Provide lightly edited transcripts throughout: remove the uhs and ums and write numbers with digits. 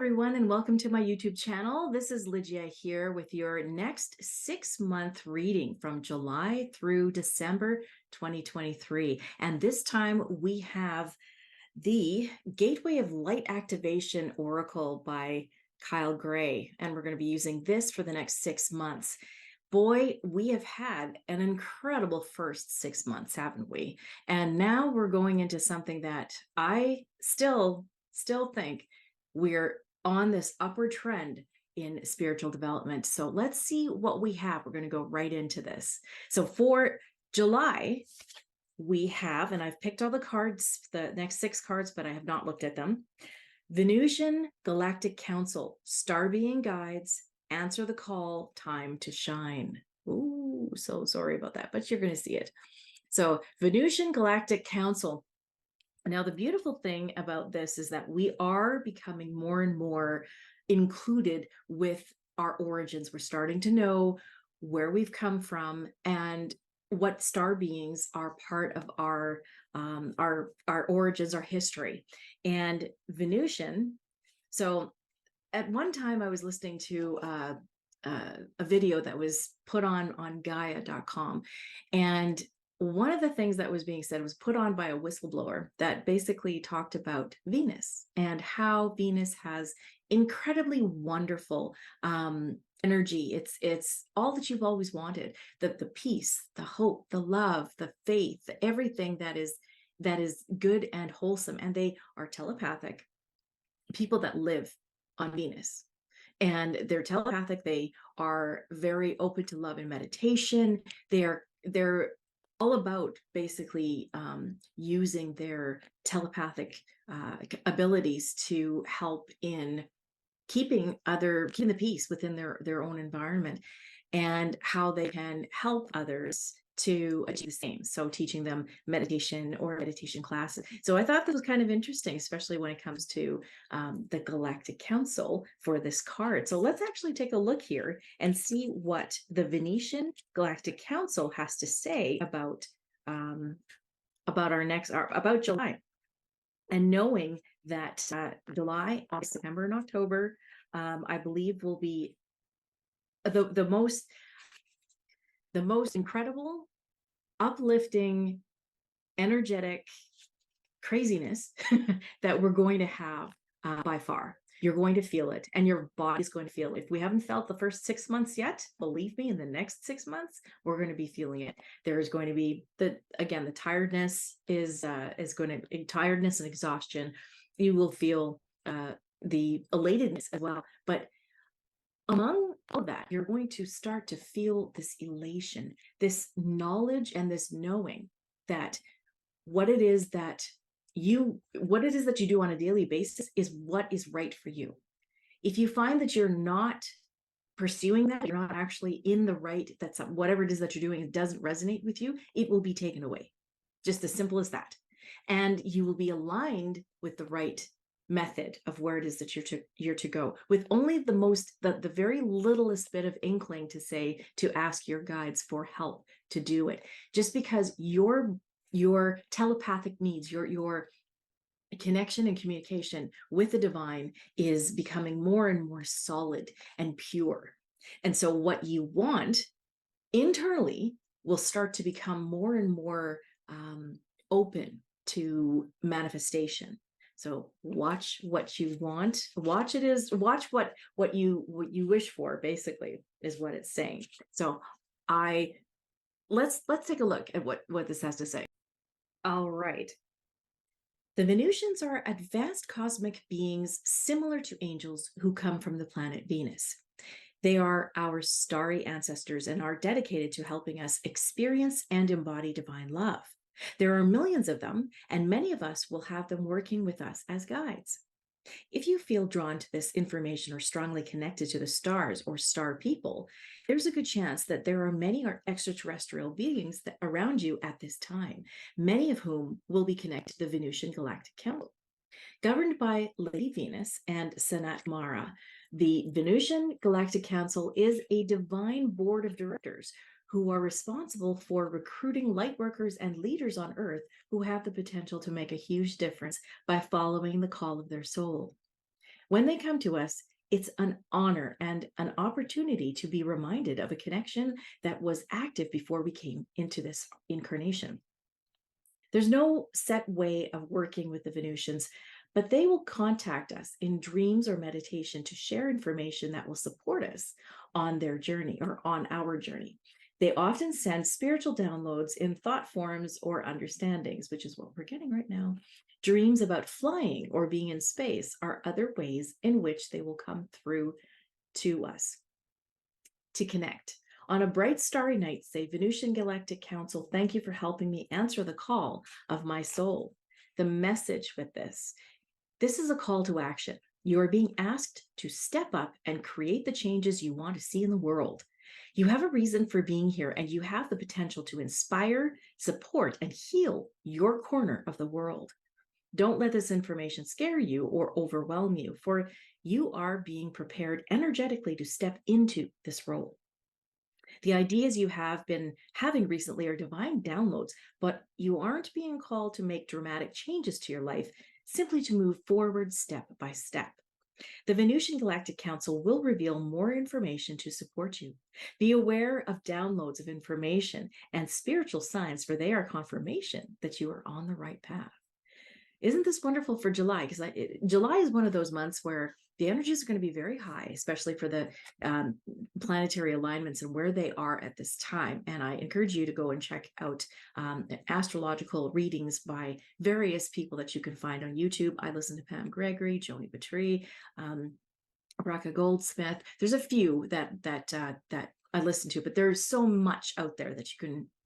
everyone, and welcome to my YouTube channel. This is Lygia here with your next 6-month reading from July through December 2023. And this time we have the Gateway of Light Activation Oracle by Kyle Gray, and we're going to be using this for the next 6 months. Boy, we have had an incredible first 6 months, haven't we? And now we're going into something that I still think we're on this upward trend in spiritual development. So let's see what we have. We're going to go right into this. So for July, we have, and I've picked all the cards, the next 6 cards, but I have not looked at them. Venusian Galactic Council, Star Being Guides, Answer the Call, Time to Shine. Ooh, so sorry about that, but you're going to see it. So Venusian Galactic Council. Now, the beautiful thing about this is that we are becoming more and more included with our origins. We're starting to know where we've come from and what star beings are part of our origins, our history. And Venusian, so at one time I was listening to a video that was put on Gaia.com, and one of the things that was being said was put on by a whistleblower that basically talked about Venus and how Venus has incredibly wonderful energy. It's all that you've always wanted, the peace, the hope, the love, the faith, everything that is good and wholesome. And they are telepathic people that live on Venus. And they're telepathic. They are very open to love and meditation. They're all about basically using their telepathic abilities to help in keeping the peace within their own environment, and how they can help others to achieve the same. So teaching them meditation or meditation classes. So I thought that was kind of interesting, especially when it comes to the Galactic Council for this card. So let's actually take a look here and see what the Venetian Galactic Council has to say about about July. And knowing that July, August, September, and October, I believe will be the most incredible, uplifting, energetic craziness that we're going to have by far. You're going to feel it, and your body is going to feel it. If we haven't felt the first 6 months yet, believe me, in the next 6 months, we're going to be feeling it. There's going to be the tiredness tiredness and exhaustion. You will feel the elatedness as well. But among all that, you're going to start to feel this elation, this knowledge, and this knowing that what it is that you do on a daily basis is what is right for you. If you find that you're not pursuing that, you're not actually in the right, that's whatever it is that you're doing, it doesn't resonate with you, it will be taken away. Just as simple as that. And you will be aligned with the right method of where it is that you're to go, with only the very littlest bit of inkling to ask your guides for help to do it. Just because your telepathic needs, your connection and communication with the divine is becoming more and more solid and pure. And so what you want internally will start to become more and more open to manifestation. So watch what you want, watch what you wish for, basically, is what it's saying. So let's take a look at what this has to say. All right. The Venusians are advanced cosmic beings similar to angels who come from the planet Venus. They are our starry ancestors and are dedicated to helping us experience and embody divine love. There are millions of them, and many of us will have them working with us as guides. If you feel drawn to this information or strongly connected to the stars or star people, there's a good chance that there are many extraterrestrial beings around you at this time, many of whom will be connected to the Venusian Galactic Council. Governed by Lady Venus and Sanat Mara, the Venusian Galactic Council is a divine board of directors who are responsible for recruiting lightworkers and leaders on Earth who have the potential to make a huge difference by following the call of their soul. When they come to us, it's an honor and an opportunity to be reminded of a connection that was active before we came into this incarnation. There's no set way of working with the Venusians, but they will contact us in dreams or meditation to share information that will support us on their journey or on our journey. They often send spiritual downloads in thought forms or understandings, which is what we're getting right now. Dreams about flying or being in space are other ways in which they will come through to us to connect. On a bright, starry night, say, Venusian Galactic Council, thank you for helping me answer the call of my soul. The message with this is a call to action. You are being asked to step up and create the changes you want to see in the world. You have a reason for being here, and you have the potential to inspire, support, and heal your corner of the world. Don't let this information scare you or overwhelm you, for you are being prepared energetically to step into this role. The ideas you have been having recently are divine downloads, but you aren't being called to make dramatic changes to your life, simply to move forward step by step. The Venusian Galactic Council will reveal more information to support you. Be aware of downloads of information and spiritual signs, for they are confirmation that you are on the right path. Isn't this wonderful for July? Because July is one of those months where the energies are going to be very high, especially for the planetary alignments and where they are at this time. And I encourage you to go and check out astrological readings by various people that you can find on YouTube. I listen to Pam Gregory, Joni Batry, Raka Goldsmith. There's a few that I listen to, but there's so much out there that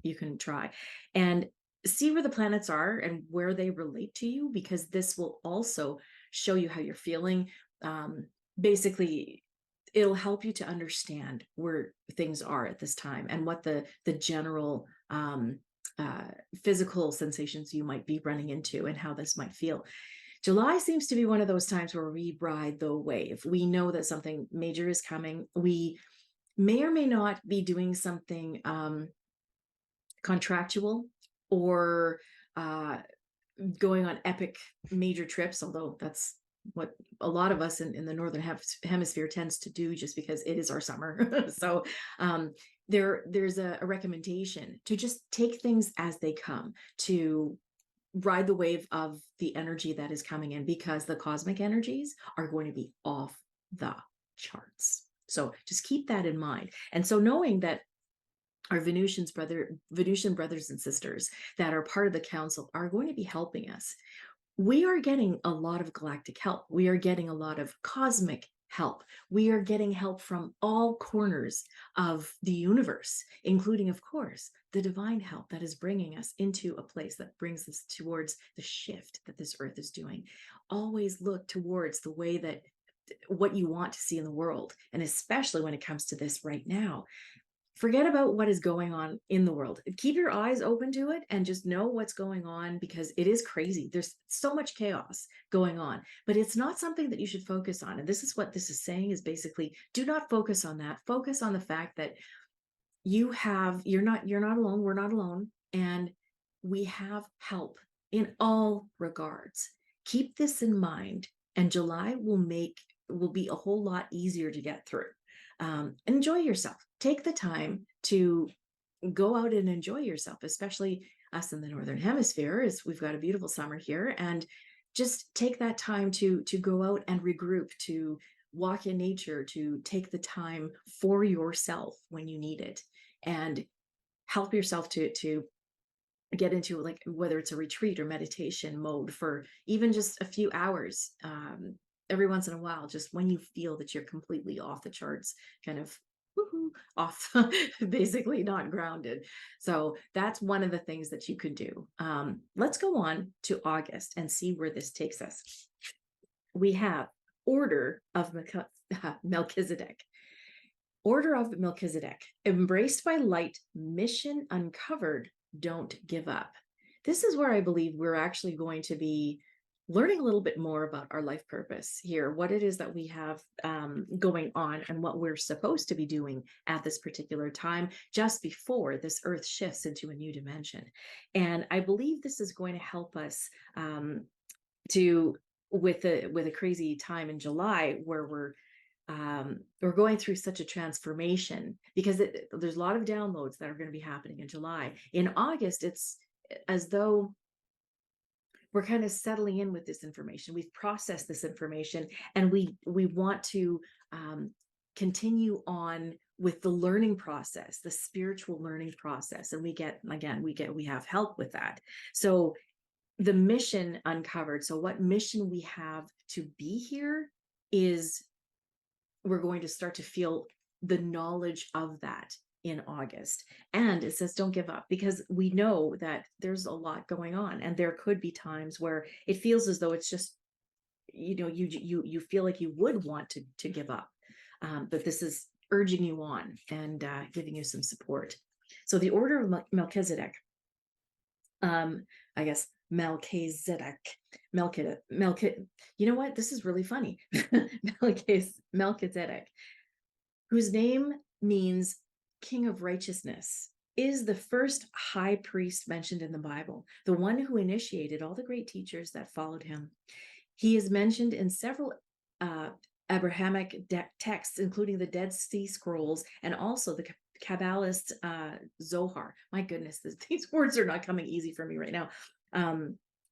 you can try. And see where the planets are and where they relate to you, because this will also show you how you're feeling. Basically, it'll help you to understand where things are at this time and what the general physical sensations you might be running into and how this might feel. July seems to be one of those times where we ride the wave. We know that something major is coming. We may or may not be doing something contractual or going on epic major trips, although that's what a lot of us in the northern hemisphere tends to do, just because it is our summer. So there's a recommendation to just take things as they come, to ride the wave of the energy that is coming in, because the cosmic energies are going to be off the charts. So just keep that in mind. And so knowing that our Venusian brothers and sisters that are part of the council are going to be helping us, we are getting a lot of galactic help. We are getting a lot of cosmic help. We are getting help from all corners of the universe, including, of course, the divine help that is bringing us into a place that brings us towards the shift that this earth is doing. Always look towards the way that what you want to see in the world, and especially when it comes to this right now. Forget about what is going on in the world. Keep your eyes open to it and just know what's going on, because it is crazy. There's so much chaos going on, but it's not something that you should focus on. And this is what this is saying, is basically, do not focus on that. Focus on the fact that you're not alone. We're not alone. And we have help in all regards. Keep this in mind, and July will be a whole lot easier to get through. Enjoy yourself. Take the time to go out and enjoy yourself, especially us in the Northern Hemisphere, as we've got a beautiful summer here. And just take that time to go out and regroup, to walk in nature, to take the time for yourself when you need it, and help yourself to get into, like, whether it's a retreat or meditation mode for even just a few hours, every once in a while, just when you feel that you're completely off the charts, kind of off, basically not grounded. So that's one of the things that you could do. Let's go on to August and see where this takes us. We have Order of Melchizedek. Order of Melchizedek, embraced by light, mission uncovered, don't give up. This is where I believe we're actually going to be learning a little bit more about our life purpose here, what it is that we have going on, and what we're supposed to be doing at this particular time, just before this earth shifts into a new dimension. And I believe this is going to help us to with a crazy time in July where we're going through such a transformation, because there's a lot of downloads that are going to be happening in July. In August, it's as though we're kind of settling in with this information. We've processed this information, and we want to continue on with the learning process, the spiritual learning process. And we have help with that. So the mission uncovered. So what mission we have to be here is, we're going to start to feel the knowledge of that in August. And it says, don't give up, because we know that there's a lot going on, and there could be times where it feels as though it's just, you feel like you would want to give up. But this is urging you on and giving you some support. So the order of Melchizedek, I guess Melchizedek, you know what? This is really funny. Melchizedek, whose name means King of Righteousness, is the first high priest mentioned in the Bible, the one who initiated all the great teachers that followed him. He is mentioned in several Abrahamic texts, including the Dead Sea Scrolls and also the Kabbalist Zohar. My goodness, these words are not coming easy for me right now.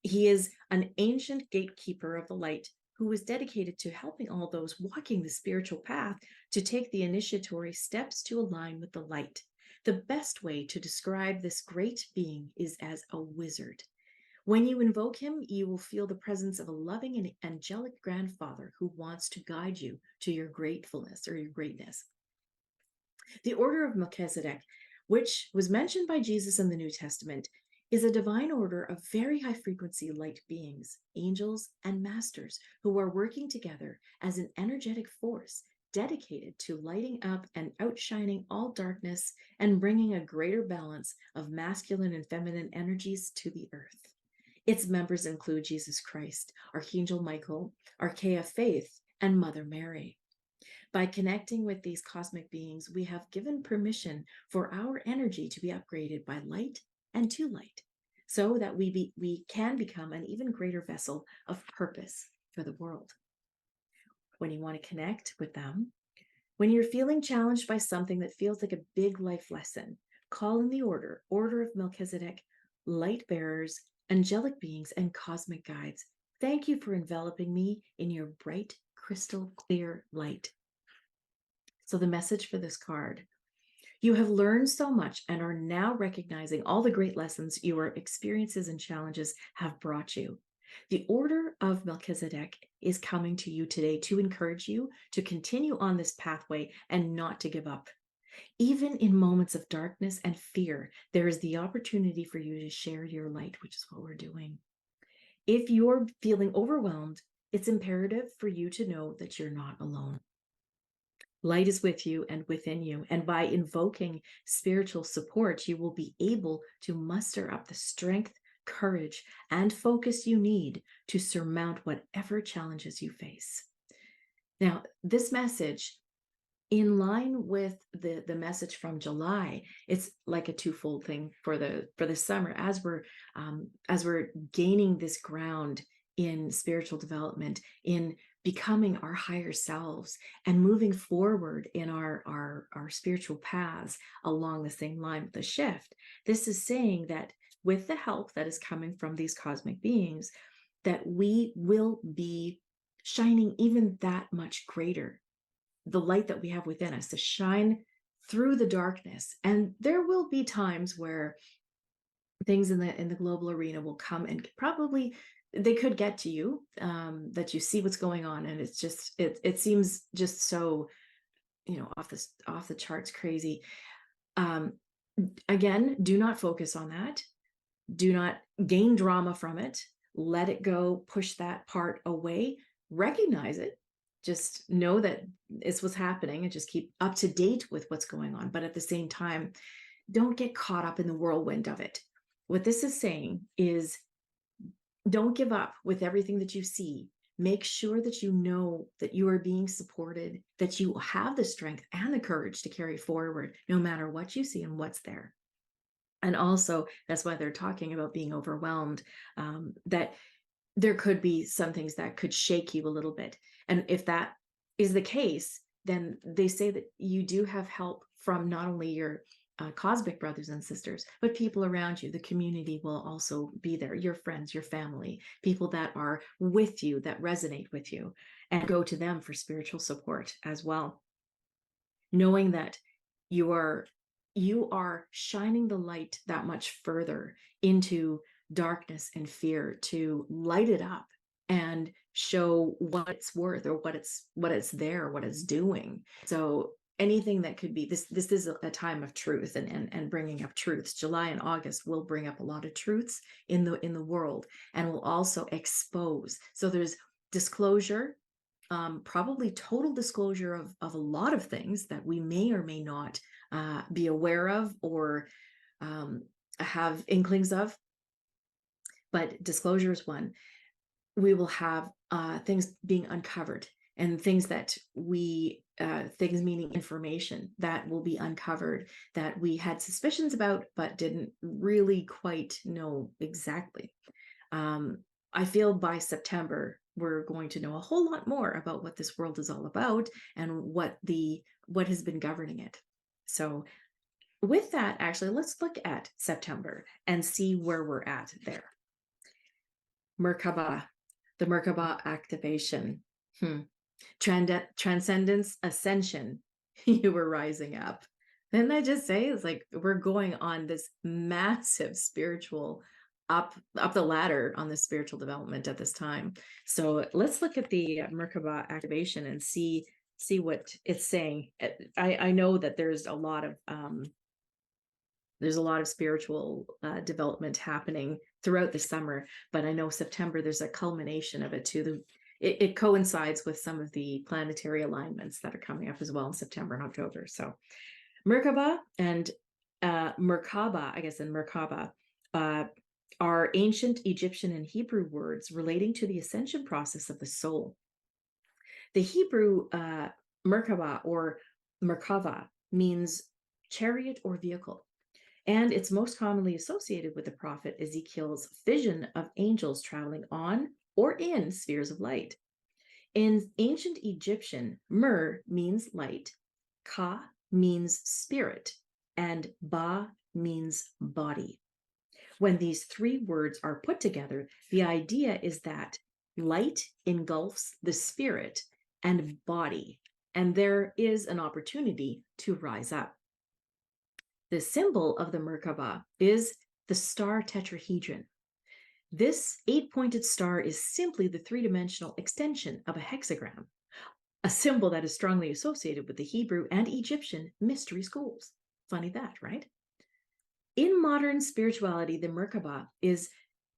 He is an ancient gatekeeper of the light who was dedicated to helping all those walking the spiritual path to take the initiatory steps to align with the light. The best way to describe this great being is as a wizard. When you invoke him, you will feel the presence of a loving and angelic grandfather who wants to guide you to your gratefulness or your greatness. The order of Melchizedek, which was mentioned by Jesus in the New Testament, is a divine order of very high frequency light beings, angels, and masters who are working together as an energetic force dedicated to lighting up and outshining all darkness and bringing a greater balance of masculine and feminine energies to the earth. Its members include Jesus Christ, Archangel Michael, Archaea Faith, and Mother Mary. By connecting with these cosmic beings, we have given permission for our energy to be upgraded by light and to light, so that we can become an even greater vessel of purpose for the world. When you want to connect with them, when you're feeling challenged by something that feels like a big life lesson, call in the order of Melchizedek, light bearers, angelic beings, and cosmic guides. Thank you for enveloping me in your bright, crystal clear light. So the message for this card: you have learned so much and are now recognizing all the great lessons your experiences and challenges have brought you. The order of Melchizedek is coming to you today to encourage you to continue on this pathway and not to give up. Even in moments of darkness and fear, there is the opportunity for you to share your light, which is what we're doing. If you're feeling overwhelmed, it's imperative for you to know that you're not alone. Light is with you and within you, and by invoking spiritual support, you will be able to muster up the strength, courage, and focus you need to surmount whatever challenges you face. Now, this message, in line with the message from July, it's like a twofold thing for the summer, as we're gaining this ground in spiritual development, in becoming our higher selves and moving forward in our spiritual paths along the same line with the shift. This is saying that with the help that is coming from these cosmic beings, that we will be shining even that much greater, the light that we have within us to shine through the darkness. And there will be times where things in the global arena will come, and probably they could get to you, that you see what's going on, and it's just it seems just so, off the charts crazy. Again, do not focus on that. Do not gain drama from it. Let it go. Push that part away. Recognize it. Just know that it's what's happening, and just keep up to date with what's going on. But at the same time, don't get caught up in the whirlwind of it. What this is saying is, don't give up with everything that you see. Make sure that you know that you are being supported, that you have the strength and the courage to carry forward, no matter what you see and what's there. And also, that's why they're talking about being overwhelmed, that there could be some things that could shake you a little bit. And if that is the case, then they say that you do have help from not only your cosmic brothers and sisters, but people around you. The community will also be there, your friends, your family, people that are with you, that resonate with you, and go to them for spiritual support as well. Knowing that you are shining the light that much further into darkness and fear to light it up and show what it's worth, or what it's there, what it's doing. So anything that could be this is a time of truth, and bringing up truths. July and August will bring up a lot of truths in the world, and will also expose. So there's disclosure, probably total disclosure of a lot of things that we may or may not be aware of, or have inklings of. But disclosure is one. We will have things being uncovered, and things that things meaning information that will be uncovered, that we had suspicions about but didn't really quite know exactly. I feel by September we're going to know a whole lot more about what this world is all about, and what has been governing it. So with that, actually, let's look at September and see where we're at there. Merkaba, the Merkaba activation. Transcendence, ascension. You were rising up. Didn't I just say it's like we're going on this massive spiritual up the ladder on the spiritual development at this time. So let's look at the Merkaba activation and see what it's saying. I know that there's a lot of spiritual development happening throughout the summer, but I know September there's a culmination of it too. It coincides with some of the planetary alignments that are coming up as well in September and October. So Merkaba and Merkaba, I guess, and Merkaba are ancient Egyptian and Hebrew words relating to the ascension process of the soul. The Hebrew Merkaba or Merkava means chariot or vehicle, and it's most commonly associated with the prophet Ezekiel's vision of angels traveling on or in spheres of light. In ancient Egyptian, Mer means light, Ka means spirit, and Ba means body. When these three words are put together, the idea is that light engulfs the spirit and body, and there is an opportunity to rise up. The symbol of the Merkaba is the star tetrahedron. This 8-pointed star is simply the three-dimensional extension of a hexagram, a symbol that is strongly associated with the Hebrew and Egyptian mystery schools. Funny that, right? In modern spirituality, the Merkaba is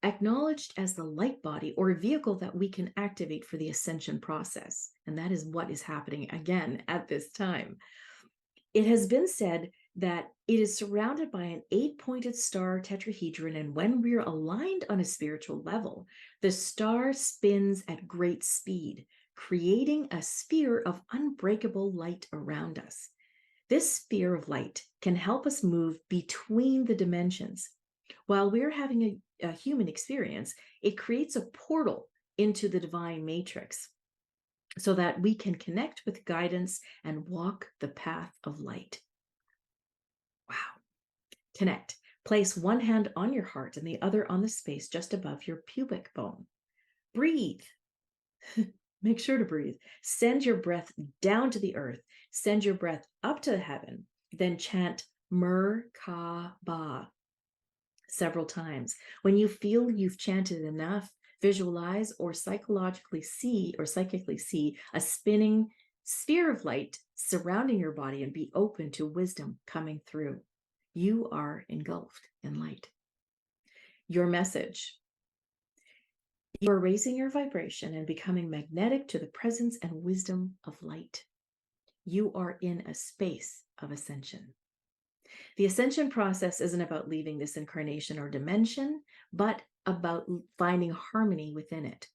acknowledged as the light body or vehicle that we can activate for the ascension process. And that is what is happening again at this time. It has been said that it is surrounded by an 8-pointed star tetrahedron, and when we're aligned on a spiritual level, the star spins at great speed, creating a sphere of unbreakable light around us. This sphere of light can help us move between the dimensions. While we're having a human experience, it creates a portal into the divine matrix so that we can connect with guidance and walk the path of light. Wow. Connect. Place one hand on your heart and the other on the space just above your pubic bone. Breathe. Make sure to breathe. Send your breath down to the earth. Send your breath up to heaven. Then chant Merkaba several times. When you feel you've chanted enough, visualize or psychologically see or psychically see a spinning sphere of light surrounding your body, and be open to wisdom coming through. You are engulfed in light. Your message. You are raising your vibration and becoming magnetic to the presence and wisdom of light. You are in a space of ascension. The ascension process isn't about leaving this incarnation or dimension, but about finding harmony within it.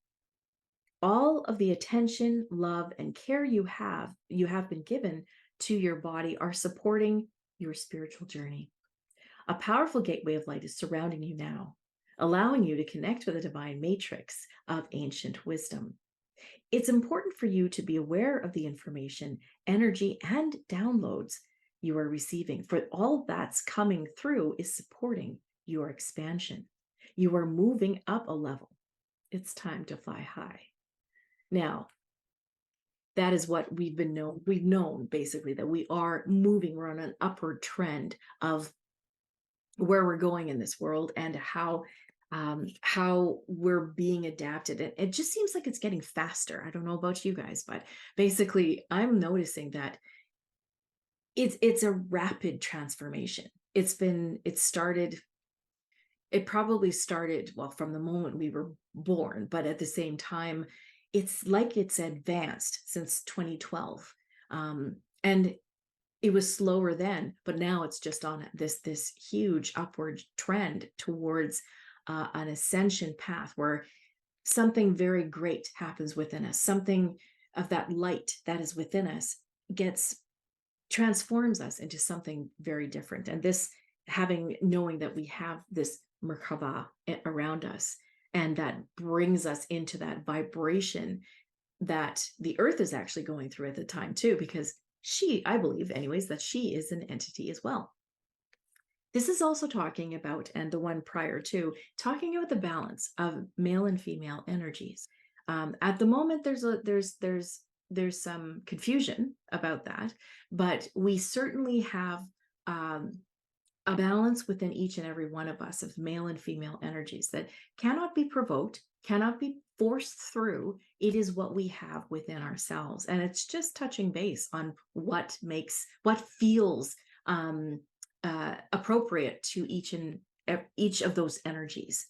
All of the attention, love, and care you have been given to your body are supporting your spiritual journey. A powerful gateway of light is surrounding you now. allowing you to connect with a divine matrix of ancient wisdom. It's important for you to be aware of the information, energy, and downloads you are receiving, for all that's coming through is supporting your expansion. You are moving up a level. It's time to fly high. Now, that is what we've known basically, that we are moving, we're on an upward trend of where we're going in this world, and how we're being adapted. It just seems like it's getting faster. I don't know about you guys, but basically I'm noticing that it's a rapid transformation. It probably started, well, from the moment we were born, but at the same time, it's like it's advanced since 2012. And it was slower then, but now it's just on this huge upward trend towards an ascension path where something very great happens within us. Something of that light that is within us gets transforms us into something very different. And this, knowing that we have this Merkaba around us, and that brings us into that vibration that the earth is actually going through at the time too, because I believe anyways, that she is an entity as well. This is also talking about, and the one prior to, talking about the balance of male and female energies. At the moment, there's some confusion about that, but we certainly have a balance within each and every one of us of male and female energies that cannot be provoked, cannot be forced through. It is what we have within ourselves, and it's just touching base on what feels appropriate to each of those energies,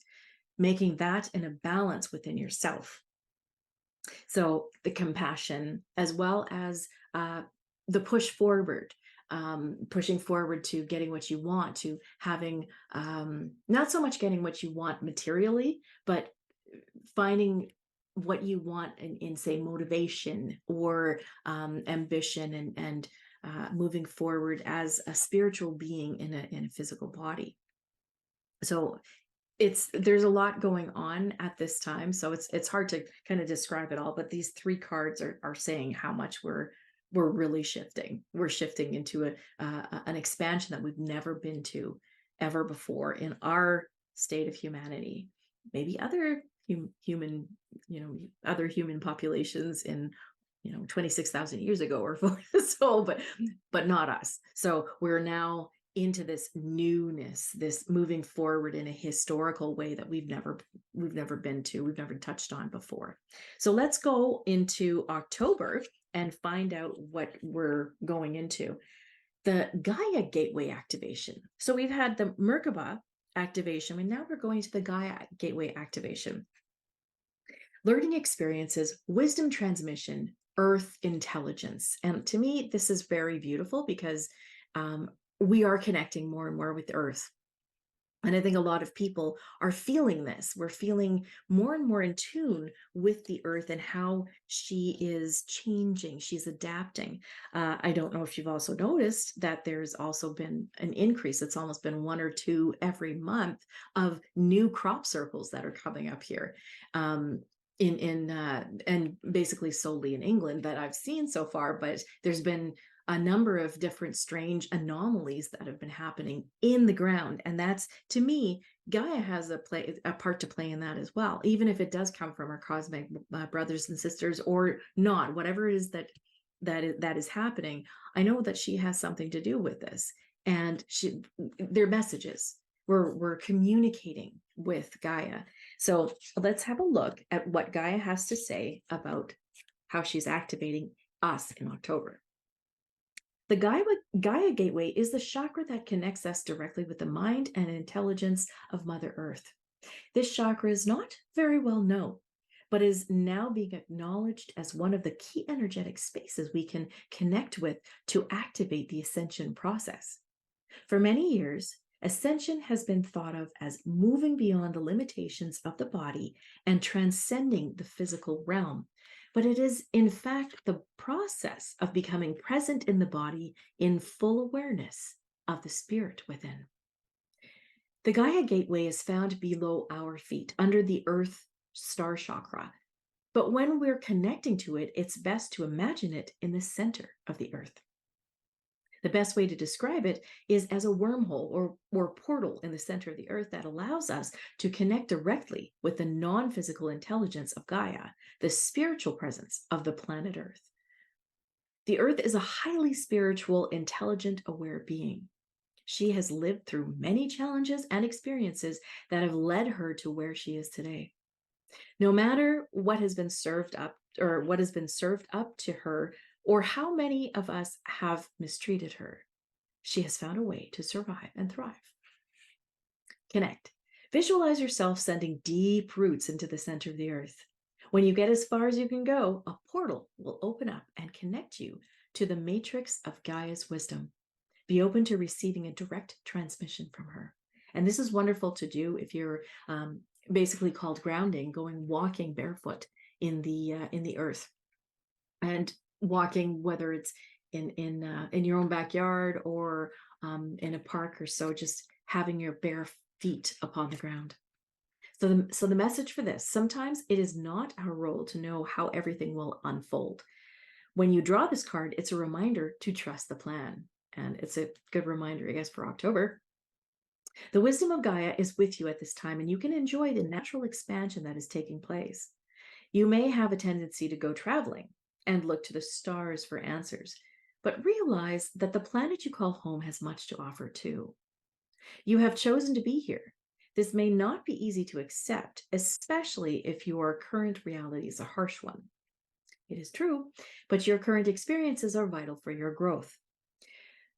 making that in a balance within yourself. So the compassion, as well as the push forward, pushing forward to getting what you want, to having not so much getting what you want materially, but finding what you want in say, motivation or ambition, and moving forward as a spiritual being in a physical body. So there's a lot going on at this time, so it's hard to kind of describe it all, but these three cards are saying how much we're really shifting. We're shifting into an expansion that we've never been to ever before in our state of humanity. Maybe other human other human populations in 26,000 years ago or so, but not us. So we're now into this newness, this moving forward in a historical way that we've never been to, we've never touched on before. So let's go into October and find out what we're going into. The Gaia Gateway activation. So we've had the Merkaba activation, and now we're going to the Gaia Gateway activation. Learning experiences, wisdom transmission, earth intelligence. And to me, this is very beautiful because we are connecting more and more with earth. And I think a lot of people are feeling this. We're feeling more and more in tune with the earth and how she is changing. She's adapting. I don't know if you've also noticed that there's also been an increase. It's almost been 1 or 2 every month of new crop circles that are coming up here. And basically solely in England that I've seen so far, but there's been a number of different strange anomalies that have been happening in the ground. And that's, to me, Gaia has a part to play in that as well, even if it does come from our cosmic brothers and sisters or not, whatever it is that is happening. I know that she has something to do with this, and their messages. We're communicating with Gaia. So let's have a look at what Gaia has to say about how she's activating us in October. The Gaia Gateway is the chakra that connects us directly with the mind and intelligence of Mother Earth. This chakra is not very well known, but is now being acknowledged as one of the key energetic spaces we can connect with to activate the ascension process. For many years, ascension has been thought of as moving beyond the limitations of the body and transcending the physical realm. But it is, in fact, the process of becoming present in the body in full awareness of the spirit within. The Gaia gateway is found below our feet, under the earth star chakra. But when we're connecting to it, it's best to imagine it in the center of the earth. The best way to describe it is as a wormhole or portal in the center of the earth that allows us to connect directly with the non-physical intelligence of Gaia, the spiritual presence of the planet Earth. The earth is a highly spiritual, intelligent, aware being. She has lived through many challenges and experiences that have led her to where she is today. No matter what has been served up to her, or how many of us have mistreated her, she has found a way to survive and thrive. Connect. Visualize yourself sending deep roots into the center of the earth. When you get as far as you can go, a portal will open up and connect you to the matrix of Gaia's wisdom. Be open to receiving a direct transmission from her. And this is wonderful to do if you're basically called grounding, walking barefoot in the earth, and walking, whether it's in your own backyard or in a park or so, just having your bare feet upon the ground. So the message for this: sometimes it is not our role to know how everything will unfold. When you draw this card, it's a reminder to trust the plan. And it's a good reminder, I guess, for October. The wisdom of Gaia is with you at this time, and you can enjoy the natural expansion that is taking place. You may have a tendency to go traveling and look to the stars for answers, but realize that the planet you call home has much to offer too. You have chosen to be here. This may not be easy to accept, especially if your current reality is a harsh one. It is true, but your current experiences are vital for your growth.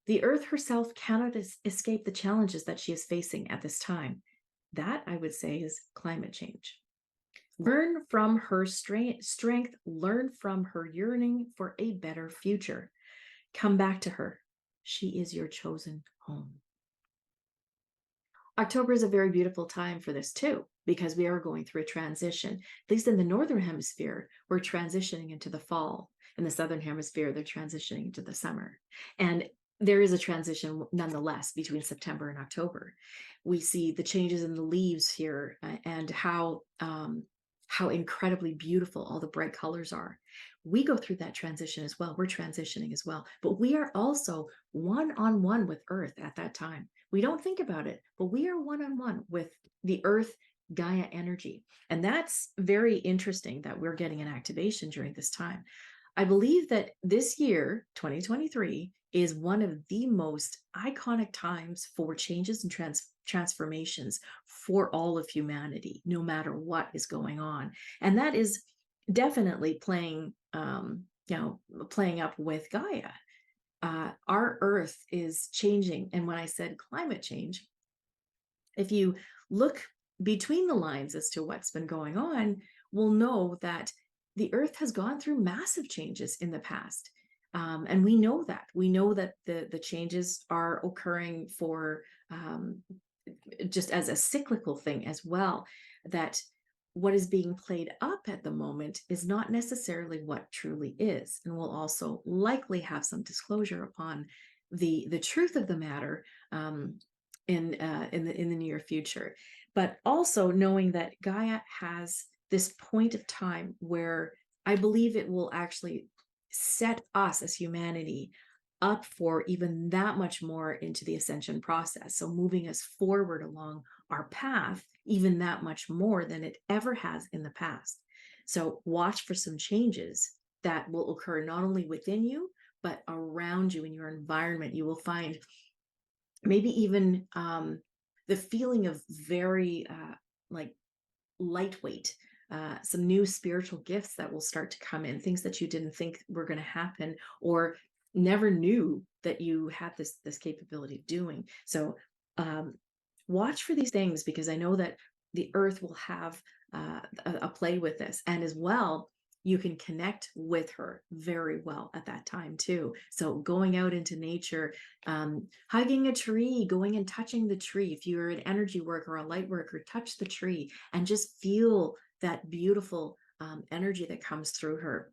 The earth herself cannot escape the challenges that she is facing at this time. That, I would say, is climate change. Learn from her strength, learn from her yearning for a better future. Come back to her. She is your chosen home. October is a very beautiful time for this too, because we are going through a transition. At least in the Northern Hemisphere, we're transitioning into the fall. In the Southern Hemisphere, they're transitioning into the summer. And there is a transition nonetheless between September and October. We see the changes in the leaves here and how incredibly beautiful all the bright colors are. We go through that transition as well. We're transitioning as well, but we are also one-on-one with Earth at that time. We don't think about it, but we are one-on-one with the Earth Gaia energy. And that's very interesting that we're getting an activation during this time. I believe that this year, 2023, is one of the most iconic times for changes and transformations for all of humanity, no matter what is going on. And that is definitely playing up with Gaia. Our Earth is changing. And when I said climate change, if you look between the lines as to what's been going on, we'll know that the Earth has gone through massive changes in the past. And we know that. We know that the changes are occurring for just as a cyclical thing as well, that what is being played up at the moment is not necessarily what truly is. And we'll also likely have some disclosure upon the truth of the matter in the near future. But also knowing that Gaia has this point of time where I believe it will actually set us as humanity up for even that much more into the ascension process. So moving us forward along our path, even that much more than it ever has in the past. So watch for some changes that will occur not only within you, but around you in your environment. You will find maybe even the feeling of very like lightweight, some new spiritual gifts that will start to come in, things that you didn't think were going to happen or never knew that you had this capability of doing. So watch for these things, because I know that the earth will have a play with this, and as well you can connect with her very well at that time too. So going out into nature, hugging a tree, going and touching the tree. If you're an energy worker or a light worker, touch the tree and just feel that beautiful energy that comes through her.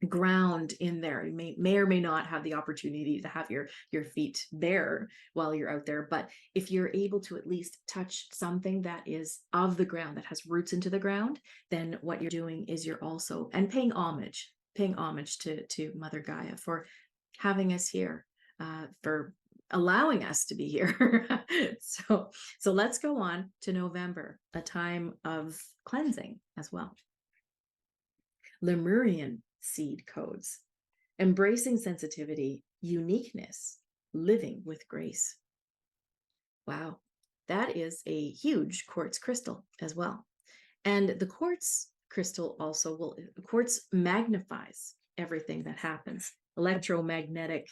ground in there. You may or may not have the opportunity to have your feet bare while you're out there, but if you're able to at least touch something that is of the ground, that has roots into the ground, then what you're doing is you're also and paying homage to Mother Gaia for having us here, for allowing us to be here. So let's go on to November, a time of cleansing as well. Lemurian seed codes, embracing sensitivity, uniqueness, living with grace. Wow, that is a huge quartz crystal as well. And the quartz crystal also quartz magnifies everything that happens. Electromagnetic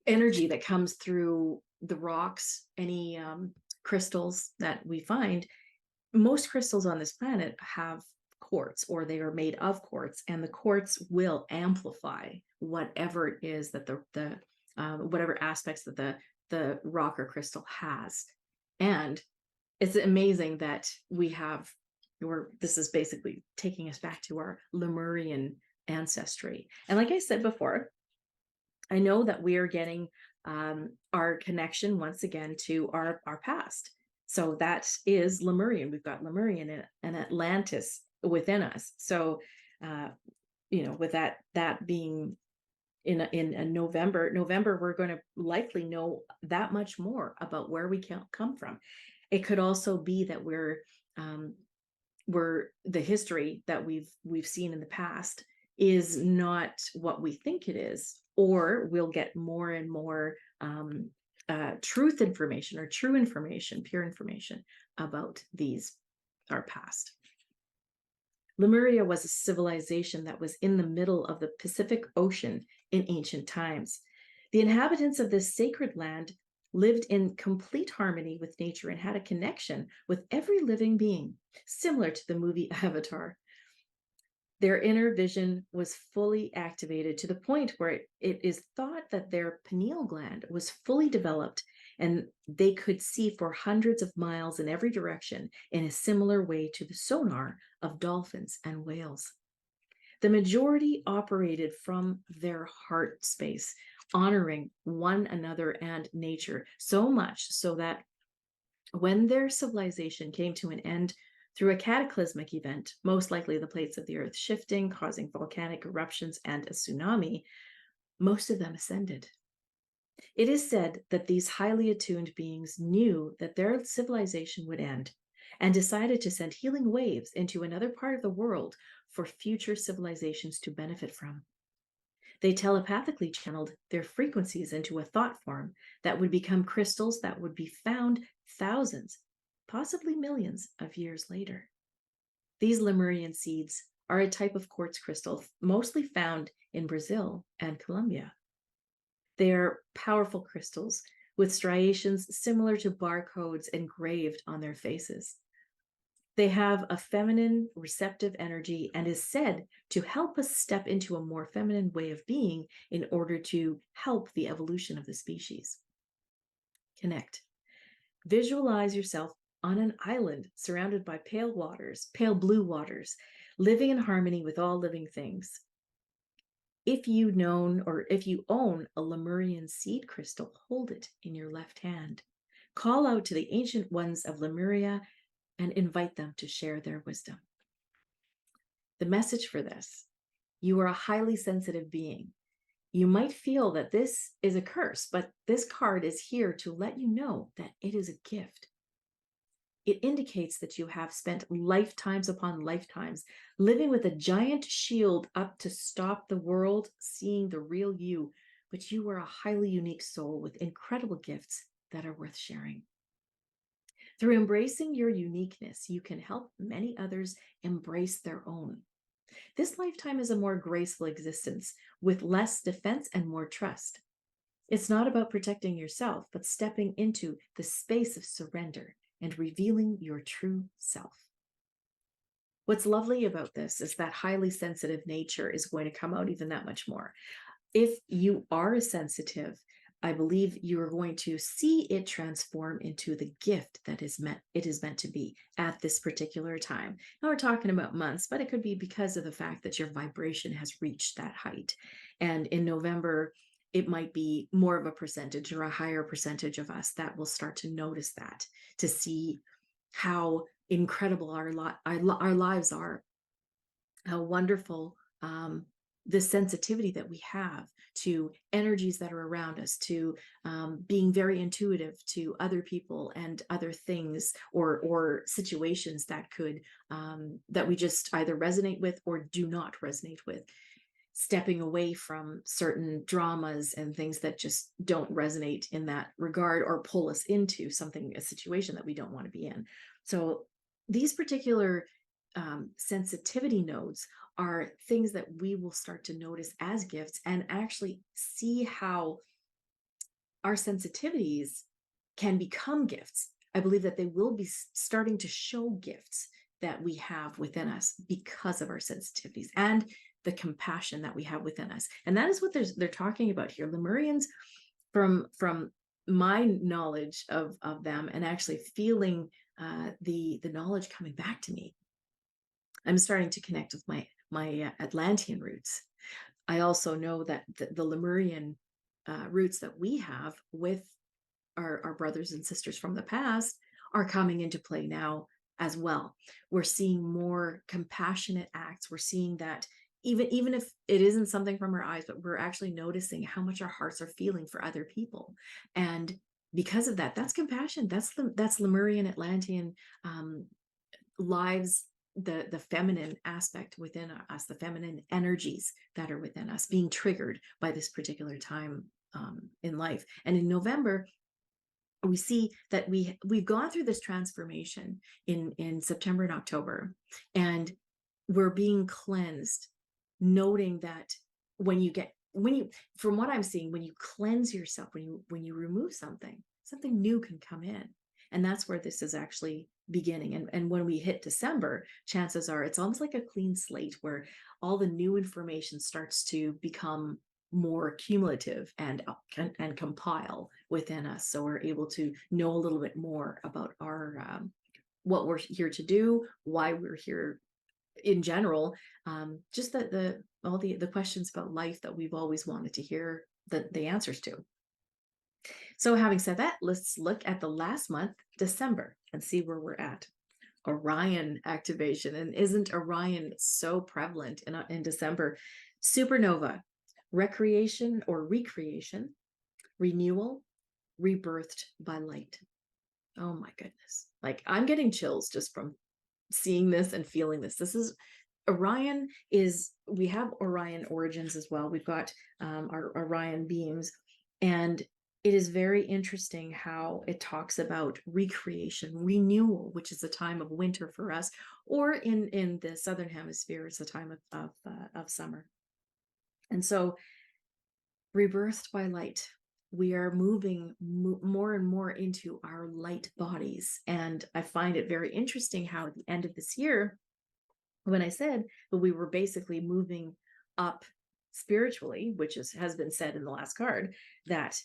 energy that comes through the rocks, any crystals that we find. Most crystals on this planet have quartz, or they are made of quartz, and the quartz will amplify whatever it is that the whatever aspects that the rock or crystal has. And it's amazing that we have this is basically taking us back to our Lemurian ancestry. And like I said before, I know that we are getting our connection once again to our past. So that is Lemurian. We've got Lemurian and Atlantis within us. So, with that being in November, we're going to likely know that much more about where we come from. It could also be that we're the history that we've seen in the past is not what we think it is, or we'll get more and more truth information, or true information, pure information about our past. Lemuria was a civilization that was in the middle of the Pacific Ocean in ancient times. The inhabitants of this sacred land lived in complete harmony with nature and had a connection with every living being, similar to the movie Avatar. Their inner vision was fully activated to the point where it is thought that their pineal gland was fully developed, and they could see for hundreds of miles in every direction in a similar way to the sonar of dolphins and whales. The majority operated from their heart space, honoring one another and nature, so much so that when their civilization came to an end through a cataclysmic event, most likely the plates of the earth shifting, causing volcanic eruptions and a tsunami, most of them ascended. It is said that these highly attuned beings knew that their civilization would end and decided to send healing waves into another part of the world for future civilizations to benefit from. They telepathically channeled their frequencies into a thought form that would become crystals that would be found thousands, possibly millions of years later. These Lemurian seeds are a type of quartz crystal mostly found in Brazil and Colombia. They are powerful crystals with striations similar to barcodes engraved on their faces. They have a feminine, receptive energy and is said to help us step into a more feminine way of being in order to help the evolution of the species. Connect. Visualize yourself on an island surrounded by pale blue waters, living in harmony with all living things. If you own a Lemurian seed crystal, hold it in your left hand. Call out to the ancient ones of Lemuria and invite them to share their wisdom. The message for this: you are a highly sensitive being. You might feel that this is a curse, but this card is here to let you know that it is a gift. It indicates that you have spent lifetimes upon lifetimes living with a giant shield up to stop the world seeing the real you, but you are a highly unique soul with incredible gifts that are worth sharing. Through embracing your uniqueness, you can help many others embrace their own. This lifetime is a more graceful existence with less defense and more trust. It's not about protecting yourself, but stepping into the space of surrender and revealing your true self. What's lovely about this is that highly sensitive nature is going to come out even that much more. If you are a sensitive, I believe you are going to see it transform into the gift that it is meant to be at this particular time. Now we're talking about months, but it could be because of the fact that your vibration has reached that height. And in November, it might be more of a percentage or a higher percentage of us that will start to notice that, to see how incredible our lives are, how wonderful the sensitivity that we have to energies that are around us, to being very intuitive to other people and other things or situations that could that we just either resonate with or do not resonate with, stepping away from certain dramas and things that just don't resonate in that regard or pull us into something, a situation that we don't want to be in. So these particular sensitivity nodes are things that we will start to notice as gifts and actually see how our sensitivities can become gifts. I believe that they will be starting to show gifts that we have within us because of our sensitivities and the compassion that we have within us. And that is what they're talking about here. Lemurians, from my knowledge of them and actually feeling the knowledge coming back to me, I'm starting to connect with my Atlantean roots. I also know that the Lemurian roots that we have with our brothers and sisters from the past are coming into play now as well. We're seeing more compassionate acts. We're seeing that even if it isn't something from our eyes, but we're actually noticing how much our hearts are feeling for other people. And because of that, that's compassion. That's Lemurian Atlantean lives, the feminine aspect within us, the feminine energies that are within us being triggered by this particular time in life. And in November, we see that we've gone through this transformation in September and October, and we're being cleansed, noting that when you from what I'm seeing, when you cleanse yourself, when you remove something new can come in. And that's where this is actually beginning. And when we hit December, chances are it's almost like a clean slate where all the new information starts to become more cumulative and compile within us. So we're able to know a little bit more about our what we're here to do, why we're here in general, just all the questions about life that we've always wanted to hear the answers to. So having said that, let's look at the last month, December, and see where we're at. Orion activation. And isn't Orion so prevalent in December? Supernova, recreation or recreation, renewal, rebirthed by light. Oh my goodness. Like, I'm getting chills just from seeing this and feeling this. This is Orion we have Orion origins as well. We've got our Orion beams, and it is very interesting how it talks about recreation, renewal, which is a time of winter for us, or in the Southern Hemisphere, it's a time of summer. And so, rebirthed by light, we are moving more and more into our light bodies. And I find it very interesting how at the end of this year, when I said that we were basically moving up spiritually, which has been said in the last card, that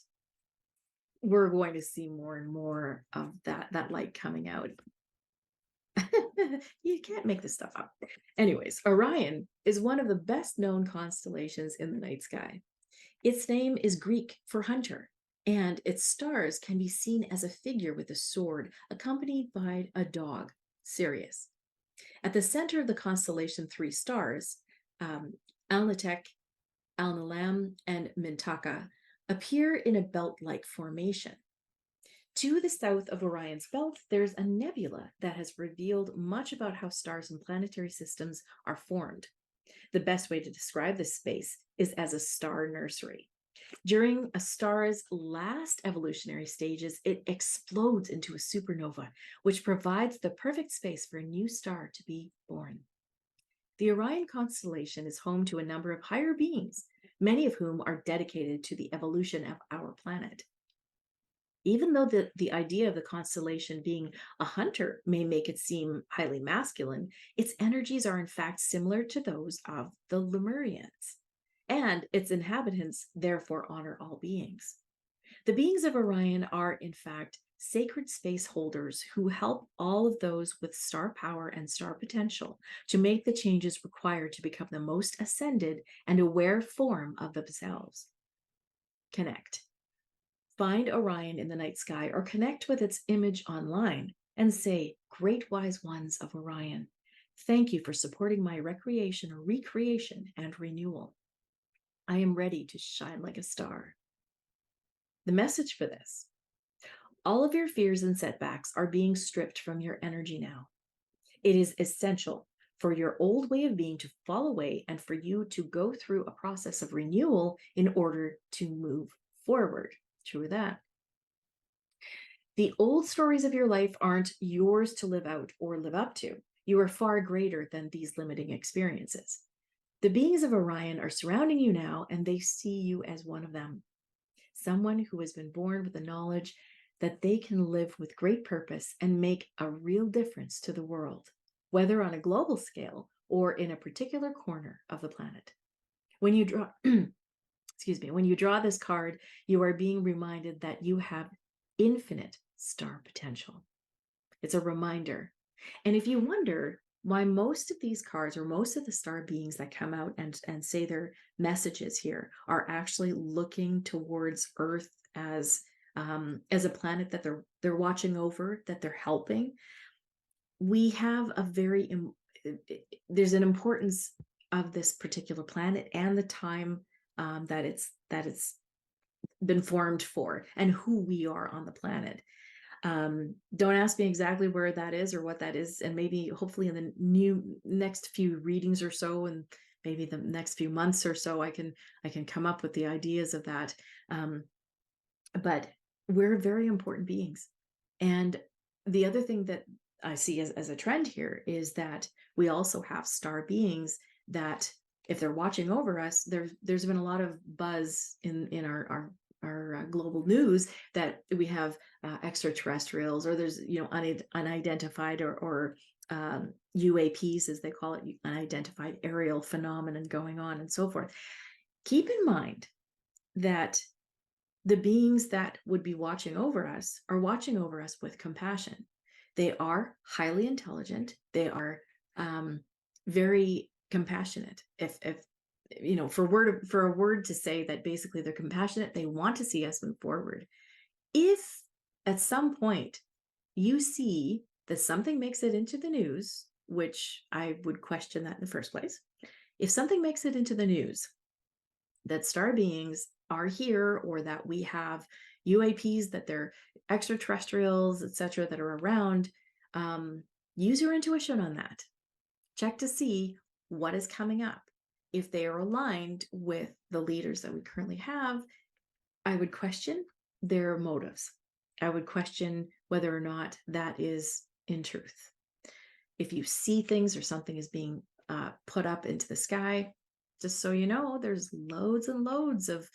we're going to see more and more of that light coming out. You can't make this stuff up. Anyways, Orion is one of the best known constellations in the night sky. Its name is Greek for hunter, and its stars can be seen as a figure with a sword accompanied by a dog, Sirius. At the center of the constellation, three stars, Alnitek, Alnilam, and Mintaka, appear in a belt-like formation. To the south of Orion's belt, there's a nebula that has revealed much about how stars and planetary systems are formed. The best way to describe this space is as a star nursery. During a star's last evolutionary stages, it explodes into a supernova, which provides the perfect space for a new star to be born. The Orion constellation is home to a number of higher beings, many of whom are dedicated to the evolution of our planet. Even though the idea of the constellation being a hunter may make it seem highly masculine, its energies are in fact similar to those of the Lemurians, and its inhabitants therefore honor all beings. The beings of Orion are, in fact, sacred space holders who help all of those with star power and star potential to make the changes required to become the most ascended and aware form of themselves. Connect. Find Orion in the night sky or connect with its image online and say, "Great wise ones of Orion, thank you for supporting my recreation or recreation and renewal. I am ready to shine like a star." The message for this: all of your fears and setbacks are being stripped from your energy now. It is essential for your old way of being to fall away and for you to go through a process of renewal in order to move forward. True that. The old stories of your life aren't yours to live out or live up to. You are far greater than these limiting experiences. The beings of Orion are surrounding you now, and they see you as one of them. Someone who has been born with the knowledge that they can live with great purpose and make a real difference to the world, whether on a global scale or in a particular corner of the planet. When you draw, when you draw this card, you are being reminded that you have infinite star potential. It's a reminder. And if you wonder why most of these cards or most of the star beings that come out and say their messages here are actually looking towards Earth as a planet that they're watching over, that they're helping, we have a there's an importance of this particular planet and the time that it's been formed for, and who we are on the planet. Don't ask me exactly where that is or what that is, and maybe hopefully in the next few readings or so, and maybe the next few months or so, I can come up with the ideas of that. But we're very important beings. And the other thing that I see as a trend here is that we also have star beings that, if they're watching over us, there's been a lot of buzz in our global news that we have extraterrestrials, or there's unidentified or UAPs, as they call it, unidentified aerial phenomenon going on, and so forth. Keep in mind that the beings that would be watching over us are watching over us with compassion. They are highly intelligent. They are very compassionate. If for a word to say that basically they're compassionate, they want to see us move forward. If at some point you see that something makes it into the news, which I would question that in the first place, if something makes it into the news that star beings are here, or that we have UAPs, that they're extraterrestrials, etc., that are around, use your intuition on that. Check to see what is coming up. If they are aligned with the leaders that we currently have, I would question their motives. I would question whether or not that is in truth. If you see things or something is being put up into the sky, just so you know, there's loads and loads of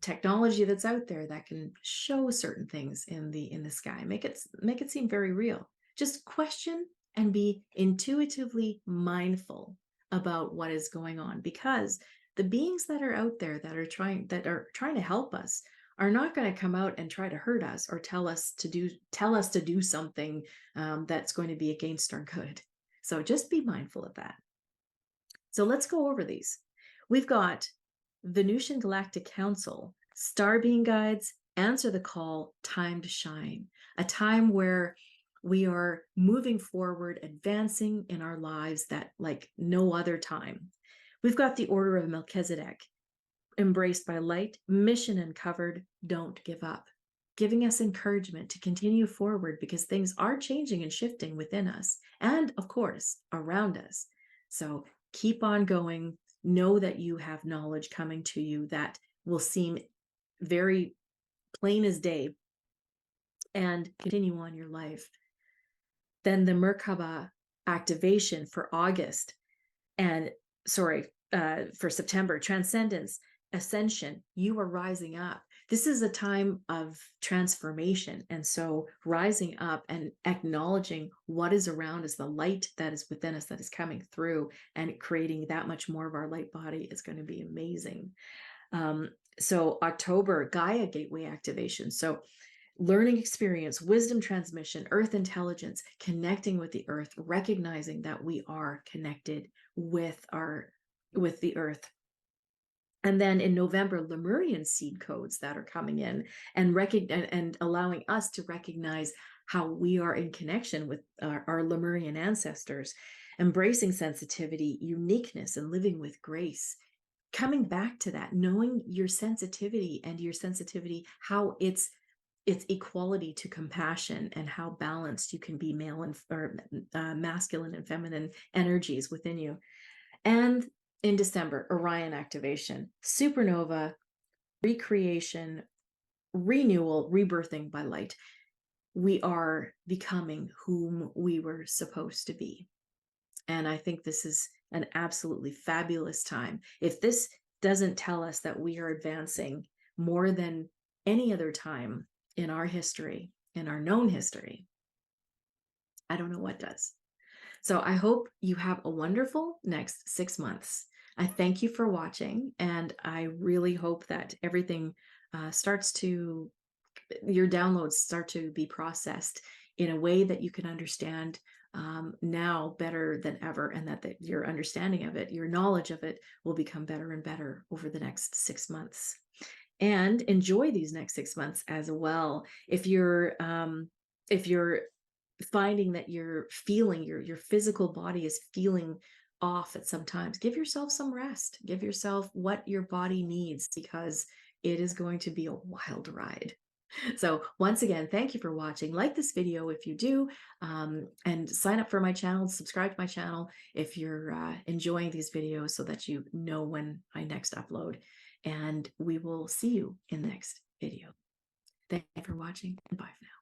technology that's out there that can show certain things in the sky, make it seem very real. Just question and be intuitively mindful about what is going on, because the beings that are out there that are trying to help us are not going to come out and try to hurt us or tell us to do something that's going to be against our good. So just be mindful of that. So let's go over these. We've got Venusian Galactic Council, Star Being Guides, Answer the Call, Time to Shine, a time where we are moving forward, advancing in our lives that like no other time. We've got the Order of Melchizedek, Embraced by Light, Mission Uncovered, Don't Give Up, giving us encouragement to continue forward because things are changing and shifting within us and, of course, around us. So keep on going. Know that you have knowledge coming to you that will seem very plain as day, and continue on your life. Then the Merkaba activation for August, and for September, Transcendence, Ascension, you are rising up. This is a time of transformation. And so rising up and acknowledging what is around us, the light that is within us that is coming through, and creating that much more of our light body is going to be amazing. So October, Gaia gateway activation. So learning experience, wisdom transmission, earth intelligence, connecting with the earth, recognizing that we are connected with the earth. And then in November, Lemurian seed codes that are coming in and allowing us to recognize how we are in connection with our Lemurian ancestors, embracing sensitivity, uniqueness, and living with grace. Coming back to that, knowing your sensitivity, how it's equality to compassion, and how balanced you can be masculine and feminine energies within you. And in December, Orion activation, supernova, recreation, renewal, rebirthing by light. We are becoming whom we were supposed to be. And I think this is an absolutely fabulous time. If this doesn't tell us that we are advancing more than any other time in our history, in our known history, I don't know what does. So I hope you have a wonderful next 6 months. I thank you for watching, and I really hope that everything your downloads start to be processed in a way that you can understand now better than ever, and that your understanding of it, your knowledge of it, will become better and better over the next 6 months. And enjoy these next 6 months as well. If you're finding that you're feeling your physical body is feeling off at some times, give yourself some rest, give yourself what your body needs, because it is going to be a wild ride. So once again, thank you for watching. Like this video if you do, and sign up for my channel, subscribe to my channel if you're enjoying these videos, so that you know when I next upload. And we will see you in the next video. Thank you for watching, and bye for now.